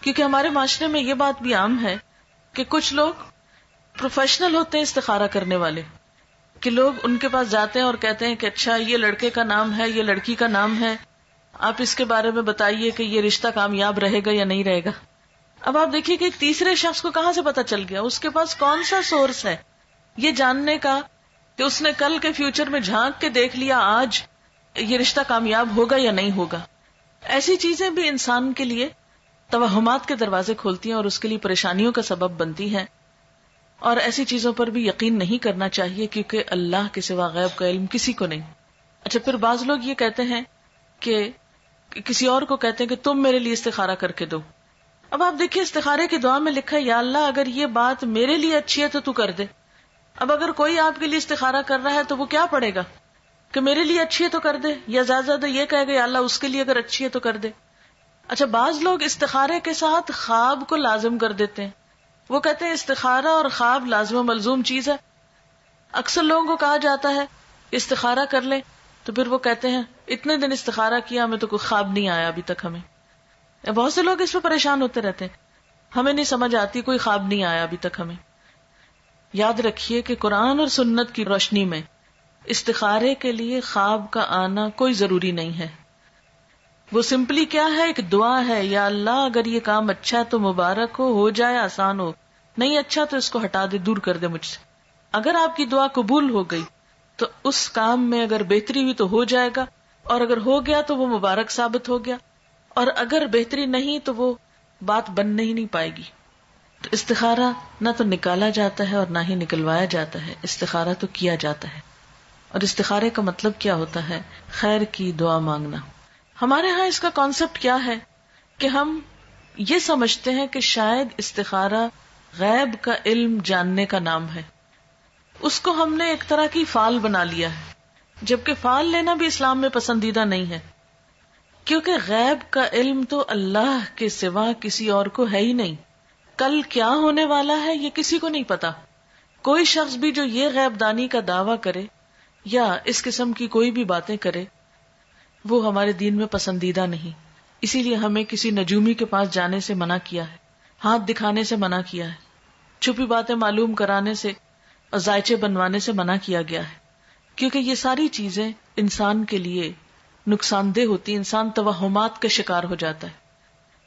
کیونکہ ہمارے معاشرے میں یہ بات بھی عام ہے کہ کچھ لوگ پروفیشنل ہوتے ہیں استخارہ کرنے والے، کہ لوگ ان کے پاس جاتے ہیں اور کہتے ہیں کہ اچھا یہ لڑکے کا نام ہے، یہ لڑکی کا نام ہے، آپ اس کے بارے میں بتائیے کہ یہ رشتہ کامیاب رہے گا یا نہیں رہے گا. اب آپ دیکھیے کہ ایک تیسرے شخص کو کہاں سے پتا چل گیا، اس کے پاس کون سا سورس ہے یہ جاننے کا کہ اس نے کل کے فیوچر میں جھانک کے دیکھ لیا آج یہ رشتہ کامیاب ہوگا یا نہیں ہوگا. ایسی چیزیں بھی انسان کے لیے توہمات کے دروازے کھولتی ہیں اور اس کے لیے پریشانیوں کا سبب بنتی ہیں، اور ایسی چیزوں پر بھی یقین نہیں کرنا چاہیے کیونکہ اللہ کے سوا غیب کا علم کسی کو نہیں. اچھا، پھر بعض لوگ یہ کہتے ہیں کہ کسی اور کو کہتے ہیں کہ تم میرے لیے استخارہ کر کے دو. اب آپ دیکھیے استخارے کی دعا میں لکھا ہے یا اللہ اگر یہ بات میرے لیے اچھی ہے تو تو کر دے. اب اگر کوئی آپ کے لیے استخارہ کر رہا ہے تو وہ کیا پڑھے گا کہ میرے لیے اچھی ہے تو کر دے، یا زیادہ زیادہ یہ کہے گا یا اللہ اس کے لیے اگر اچھی ہے تو کر دے. اچھا، بعض لوگ استخارے کے ساتھ خواب کو لازم کر دیتے ہیں. وہ کہتے ہیں استخارہ اور خواب لازم و ملزوم چیز ہے. اکثر لوگوں کو کہا جاتا ہے استخارہ کر لیں تو پھر وہ کہتے ہیں اتنے دن استخارہ کیا ہمیں تو کوئی خواب نہیں آیا ابھی تک. ہمیں بہت سے لوگ اس پہ پریشان ہوتے رہتے ہیں، ہمیں نہیں سمجھ آتی، کوئی خواب نہیں آیا ابھی تک ہمیں. یاد رکھیے کہ قرآن اور سنت کی روشنی میں استخارے کے لیے خواب کا آنا کوئی ضروری نہیں ہے. وہ سمپلی کیا ہے، ایک دعا ہے، یا اللہ اگر یہ کام اچھا ہے تو مبارک ہو جائے، آسان ہو، نہیں اچھا تو اس کو ہٹا دے، دور کر دے مجھ سے. اگر آپ کی دعا قبول ہو گئی تو اس کام میں اگر بہتری ہوئی تو ہو جائے گا، اور اگر ہو گیا تو وہ مبارک ثابت ہو گیا، اور اگر بہتری نہیں تو وہ بات بن ہی نہیں پائے گی. تو استخارہ نہ تو نکالا جاتا ہے اور نہ ہی نکلوایا جاتا ہے، استخارہ تو کیا جاتا ہے. اور استخارے کا مطلب کیا ہوتا ہے؟ خیر کی دعا مانگنا. ہمارے ہاں اس کا کانسیپٹ کیا ہے کہ ہم یہ سمجھتے ہیں کہ شاید استخارہ غیب کا علم جاننے کا نام ہے. اس کو ہم نے ایک طرح کی فال بنا لیا ہے، جبکہ فال لینا بھی اسلام میں پسندیدہ نہیں ہے، کیونکہ غیب کا علم تو اللہ کے سوا کسی اور کو ہے ہی نہیں. کل کیا ہونے والا ہے یہ کسی کو نہیں پتا. کوئی شخص بھی جو یہ غیب دانی کا دعویٰ کرے یا اس قسم کی کوئی بھی باتیں کرے وہ ہمارے دین میں پسندیدہ نہیں. اسی لیے ہمیں کسی نجومی کے پاس جانے سے منع کیا ہے، ہاتھ دکھانے سے منع کیا ہے، چھپی باتیں معلوم کرانے سے اور ذائچے بنوانے سے منع کیا گیا ہے، کیونکہ یہ ساری چیزیں انسان کے لیے نقصان دہ ہوتی. انسان توہمات کا شکار ہو جاتا ہے،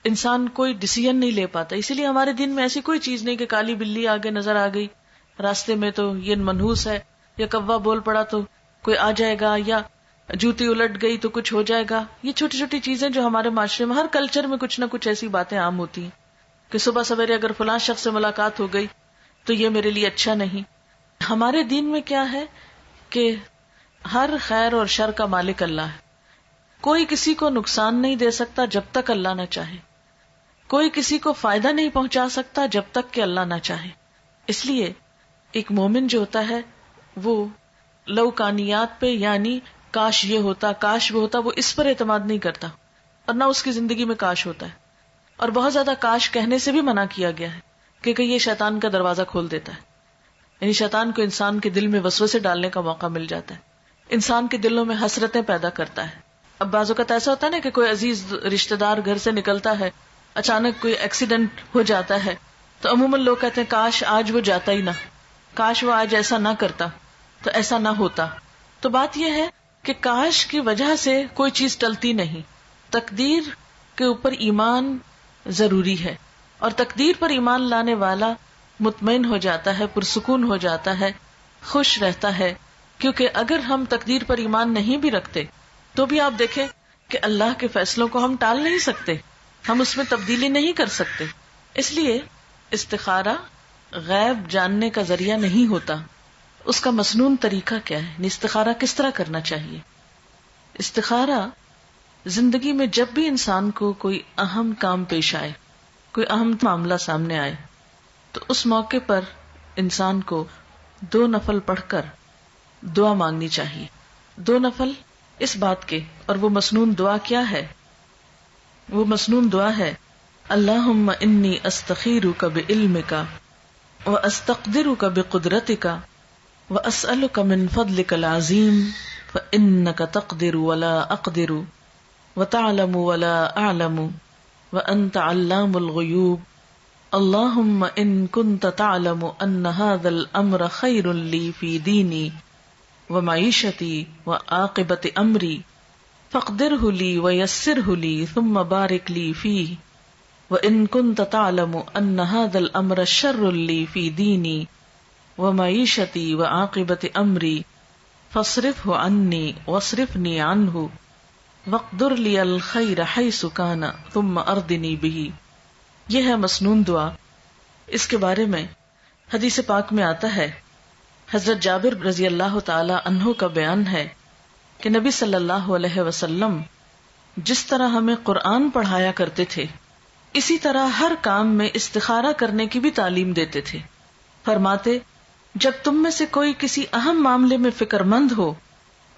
انسان کوئی ڈیسیژن نہیں لے پاتا. اسی لیے ہمارے دین میں ایسی کوئی چیز نہیں کہ کالی بلی آگے نظر آ گئی راستے میں تو یہ منحوس ہے، یا کوا بول پڑا تو کوئی آ جائے گا، یا جوتی الٹ گئی تو کچھ ہو جائے گا. یہ چھوٹی چھوٹی چیزیں جو ہمارے معاشرے میں ہر کلچر میں کچھ نہ کچھ ایسی باتیں عام ہوتی ہیں کہ صبح سویرے اگر فلاں شخص سے ملاقات ہو گئی تو یہ میرے لیے اچھا نہیں. ہمارے دین میں کیا ہے کہ ہر خیر اور شر کا مالک اللہ ہے. کوئی کسی کو نقصان نہیں دے سکتا جب تک اللہ نہ چاہے، کوئی کسی کو فائدہ نہیں پہنچا سکتا جب تک کہ اللہ نہ چاہے. اس لیے ایک مومن جو ہوتا ہے وہ لوکانیات پہ، یعنی کاش یہ ہوتا، کاش وہ ہوتا، وہ اس پر اعتماد نہیں کرتا، اور نہ اس کی زندگی میں کاش ہوتا ہے. اور بہت زیادہ کاش کہنے سے بھی منع کیا گیا ہے کیونکہ یہ شیطان کا دروازہ کھول دیتا ہے. یعنی شیطان کو انسان کے دل میں وسوسے ڈالنے کا موقع مل جاتا ہے، انسان کے دلوں میں حسرتیں پیدا کرتا ہے. اب بعض اوقات ایسا ہوتا ہے نا کہ کوئی عزیز رشتہ دار گھر سے نکلتا ہے، اچانک کوئی ایکسیڈنٹ ہو جاتا ہے تو عموماً لوگ کہتے ہیں کاش آج وہ جاتا ہی نہ، کاش وہ آج ایسا نہ کرتا تو ایسا نہ ہوتا. تو بات یہ ہے کہ کاش کی وجہ سے کوئی چیز ٹلتی نہیں. تقدیر کے اوپر ایمان ضروری ہے، اور تقدیر پر ایمان لانے والا مطمئن ہو جاتا ہے، پرسکون ہو جاتا ہے، خوش رہتا ہے. کیونکہ اگر ہم تقدیر پر ایمان نہیں بھی رکھتے تو بھی آپ دیکھیں کہ اللہ کے فیصلوں کو ہم ٹال نہیں سکتے، ہم اس میں تبدیلی نہیں کر سکتے. اس لیے استخارہ غیب جاننے کا ذریعہ نہیں ہوتا. اس کا مسنون طریقہ کیا ہے؟ استخارہ کس طرح کرنا چاہیے؟ استخارہ زندگی میں جب بھی انسان کو کوئی اہم کام پیش آئے، کوئی اہم معاملہ سامنے آئے، تو اس موقع پر انسان کو 2 نفل پڑھ کر دعا مانگنی چاہیے. 2 نفل اس بات کے، اور وہ مسنون دعا کیا ہے؟ وہ مسنون دعا ہے اللہم انی استخیرک بعلمک واستقدرک بقدرتک واسألک من فضلک العظیم فانک تقدر ولا اقدر وتعلم ولا اعلم وأنت علام الغیوب اللہم ان کنت تعلم ان هذا الامر خیر لی فی دینی ومعیشتی وعاقبت امری فاقدرہ لی ویسرہ لی ثم بارک لی فیہ وَإِن كُنْتَ تَعْلَمُ أَنَّ هَذَا الْأَمْرَ شَرٌّ لِّي فِي دِينِي وَمَعِيشَتِي وَعَاقِبَةِ أَمْرِي فَاصْرِفْهُ عَنِّي وَاصْرِفْنِي عَنْهُ وَاقْدُرْ لِيَ الْخَيْرَ حَيْثُ كَانَ ثُمَّ أَرْضِنِي بِهِ۔ یہ ہے مسنون دعا۔ اس کے بارے میں حدیث پاک میں آتا ہے، حضرت جابر رضی اللہ تعالی عنہ کا بیان ہے کہ نبی صلی اللہ علیہ وسلم جس طرح ہمیں قرآن پڑھایا کرتے تھے اسی طرح ہر کام میں استخارہ کرنے کی بھی تعلیم دیتے تھے۔ فرماتے، جب تم میں سے کوئی کسی اہم معاملے میں فکر مند ہو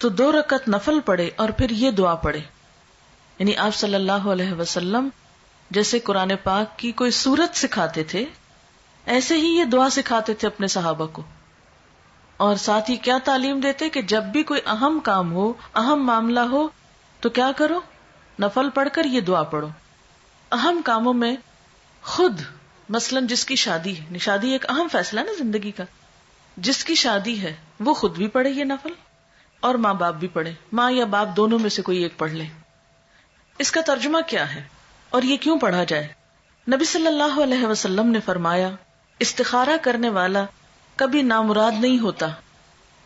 تو 2 رکعت نفل پڑھے اور پھر یہ دعا پڑھے۔ یعنی آپ صلی اللہ علیہ وسلم جیسے قرآن پاک کی کوئی سورت سکھاتے تھے ایسے ہی یہ دعا سکھاتے تھے اپنے صحابہ کو، اور ساتھ ہی کیا تعلیم دیتے کہ جب بھی کوئی اہم کام ہو، اہم معاملہ ہو تو کیا کرو؟ نفل پڑھ کر یہ دعا پڑھو۔ اہم کاموں میں خود مثلا جس کی شادی ہے، شادی ایک اہم فیصلہ ہے نا زندگی کا، جس کی شادی ہے وہ خود بھی پڑھے یہ نفل اور ماں باپ بھی پڑھے، ماں یا باپ دونوں میں سے کوئی ایک پڑھ لے۔ اس کا ترجمہ کیا ہے اور یہ کیوں پڑھا جائے؟ نبی صلی اللہ علیہ وسلم نے فرمایا، استخارہ کرنے والا کبھی نامراد نہیں ہوتا،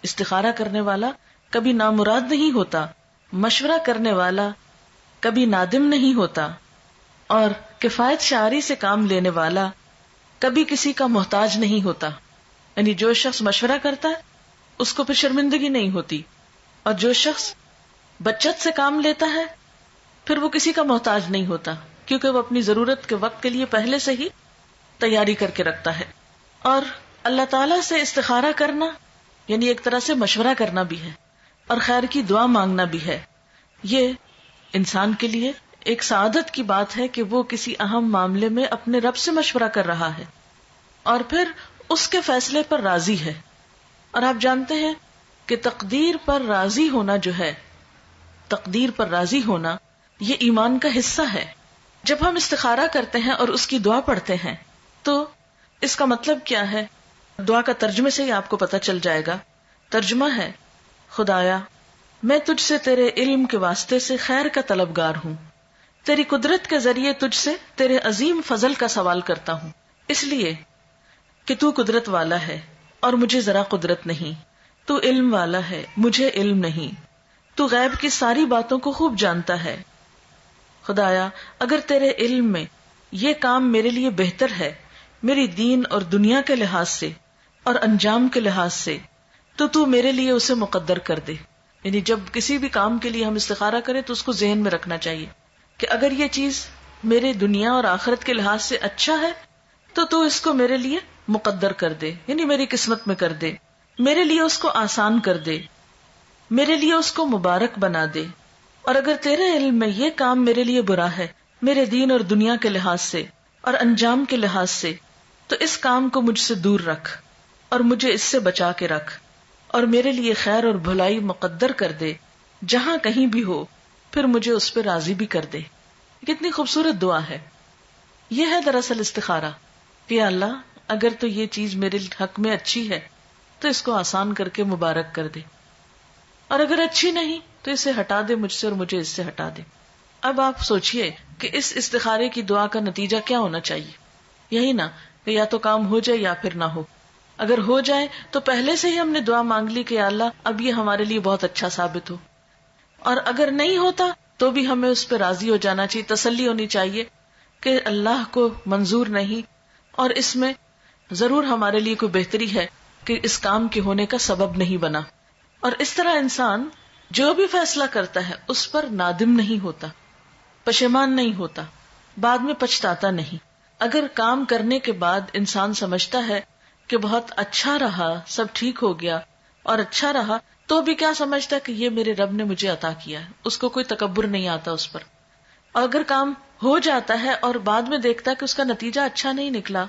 استخارہ کرنے والا کبھی نامراد نہیں ہوتا، مشورہ کرنے والا کبھی نادم نہیں ہوتا، اور کفایت شعاری سے کام لینے والا کبھی کسی کا محتاج نہیں ہوتا۔ یعنی جو شخص مشورہ کرتا ہے اس کو پھر شرمندگی نہیں ہوتی، اور جو شخص بچت سے کام لیتا ہے پھر وہ کسی کا محتاج نہیں ہوتا، کیونکہ وہ اپنی ضرورت کے وقت کے لیے پہلے سے ہی تیاری کر کے رکھتا ہے۔ اور اللہ تعالیٰ سے استخارہ کرنا یعنی ایک طرح سے مشورہ کرنا بھی ہے اور خیر کی دعا مانگنا بھی ہے۔ یہ انسان کے لیے ایک سعادت کی بات ہے کہ وہ کسی اہم معاملے میں اپنے رب سے مشورہ کر رہا ہے اور پھر اس کے فیصلے پر راضی ہے۔ اور آپ جانتے ہیں کہ تقدیر پر راضی ہونا جو ہے، تقدیر پر راضی ہونا یہ ایمان کا حصہ ہے۔ جب ہم استخارہ کرتے ہیں اور اس کی دعا پڑھتے ہیں تو اس کا مطلب کیا ہے؟ دعا کا ترجمے سے ہی آپ کو پتہ چل جائے گا۔ ترجمہ ہے، خدایا میں تجھ سے تیرے علم کے واسطے سے خیر کا طلبگار ہوں، تیری قدرت کے ذریعے تجھ سے تیرے عظیم فضل کا سوال کرتا ہوں، اس لیے کہ تو قدرت والا ہے اور مجھے ذرا قدرت نہیں، تو علم والا ہے مجھے علم نہیں، تو غیب کی ساری باتوں کو خوب جانتا ہے۔ خدایا اگر تیرے علم میں یہ کام میرے لیے بہتر ہے میری دین اور دنیا کے لحاظ سے اور انجام کے لحاظ سے تو میرے لیے اسے مقدر کر دے۔ یعنی جب کسی بھی کام کے لیے ہم استخارہ کریں تو اس کو ذہن میں رکھنا چاہیے کہ اگر یہ چیز میرے دنیا اور آخرت کے لحاظ سے اچھا ہے تو اس کو میرے لیے مقدر کر دے، یعنی میری قسمت میں کر دے، میرے لیے اس کو آسان کر دے، میرے لیے اس کو مبارک بنا دے۔ اور اگر تیرے علم میں یہ کام میرے لیے برا ہے میرے دین اور دنیا کے لحاظ سے اور انجام کے لحاظ سے تو اس کام کو مجھ سے دور رکھ اور مجھے اس سے بچا کے رکھ، اور میرے لیے خیر اور بھلائی مقدر کر دے جہاں کہیں بھی ہو، پھر مجھے اس پہ راضی بھی کر دے۔ کتنی خوبصورت دعا ہے۔ یہ ہے دراصل استخارہ کہ اللہ اگر تو یہ چیز میرے حق میں اچھی ہے تو اس کو آسان کر کے مبارک کر دے، اور اگر اچھی نہیں تو اسے ہٹا دے مجھ سے اور مجھے اس سے ہٹا دے۔ اب آپ سوچئے کہ اس استخارے کی دعا کا نتیجہ کیا ہونا چاہیے؟ یہی نا کہ یا تو کام ہو جائے یا پھر نہ ہو۔ اگر ہو جائے تو پہلے سے ہی ہم نے دعا مانگ لی کہ یا اللہ اب یہ ہمارے لیے بہت اچھا ثابت ہو، اور اگر نہیں ہوتا تو بھی ہمیں اس پہ راضی ہو جانا چاہیے، تسلی ہونی چاہیے کہ اللہ کو منظور نہیں اور اس میں ضرور ہمارے لیے کوئی بہتری ہے کہ اس کام کے ہونے کا سبب نہیں بنا۔ اور اس طرح انسان جو بھی فیصلہ کرتا ہے اس پر نادم نہیں ہوتا، پشیمان نہیں ہوتا، بعد میں پچھتاتا نہیں۔ اگر کام کرنے کے بعد انسان سمجھتا ہے کہ بہت اچھا رہا، سب ٹھیک ہو گیا اور اچھا رہا، تو بھی کیا سمجھتا کہ یہ میرے رب نے مجھے عطا کیا ہے، اس کو کوئی تکبر نہیں آتا اس پر۔ اور اگر کام ہو جاتا ہے اور بعد میں دیکھتا ہے کہ اس کا نتیجہ اچھا نہیں نکلا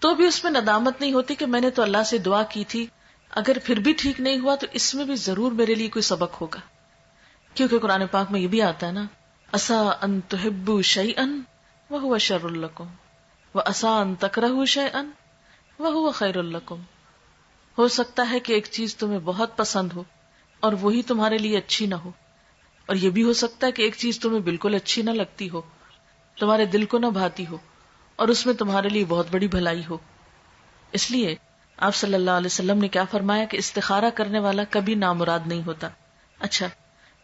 تو بھی اس میں ندامت نہیں ہوتی کہ میں نے تو اللہ سے دعا کی تھی، اگر پھر بھی ٹھیک نہیں ہوا تو اس میں بھی ضرور میرے لیے کوئی سبق ہوگا، کیونکہ قرآن پاک میں یہ بھی آتا ہے نا، عسیٰ ان تحبوا شیئا وہو شر لکم وعسى ان تکرہوا شیئا وہو خیر لکم. ہو سکتا ہے کہ ایک چیز تمہیں بہت پسند ہو اور وہی تمہارے لیے اچھی نہ ہو، اور یہ بھی ہو سکتا ہے کہ ایک چیز تمہیں بالکل اچھی نہ لگتی ہو، تمہارے دل کو نہ بھاتی ہو، اور اس میں تمہارے لیے بہت بڑی بھلائی ہو. اس لیے آپ صلی اللہ علیہ وسلم نے کیا فرمایا کہ استخارہ کرنے والا کبھی نامراد نہیں ہوتا. اچھا،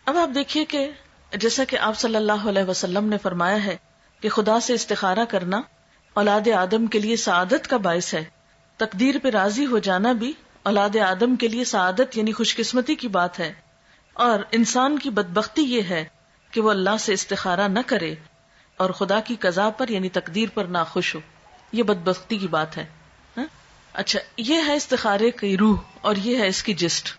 اب آپ دیکھیے کہ جیسا کہ آپ صلی اللہ علیہ وسلم نے فرمایا ہے کہ خدا سے استخارہ کرنا اولاد آدم کے لیے سعادت کا باعث ہے. تقدیر پہ راضی ہو جانا بھی اولاد آدم کے لیے سعادت یعنی خوش قسمتی کی بات ہے، اور انسان کی بدبختی یہ ہے کہ وہ اللہ سے استخارہ نہ کرے اور خدا کی قضا پر یعنی تقدیر پر ناخوش ہو. یہ بدبختی کی بات ہے. اچھا، یہ ہے استخارے کی روح اور یہ ہے اس کی جسٹ.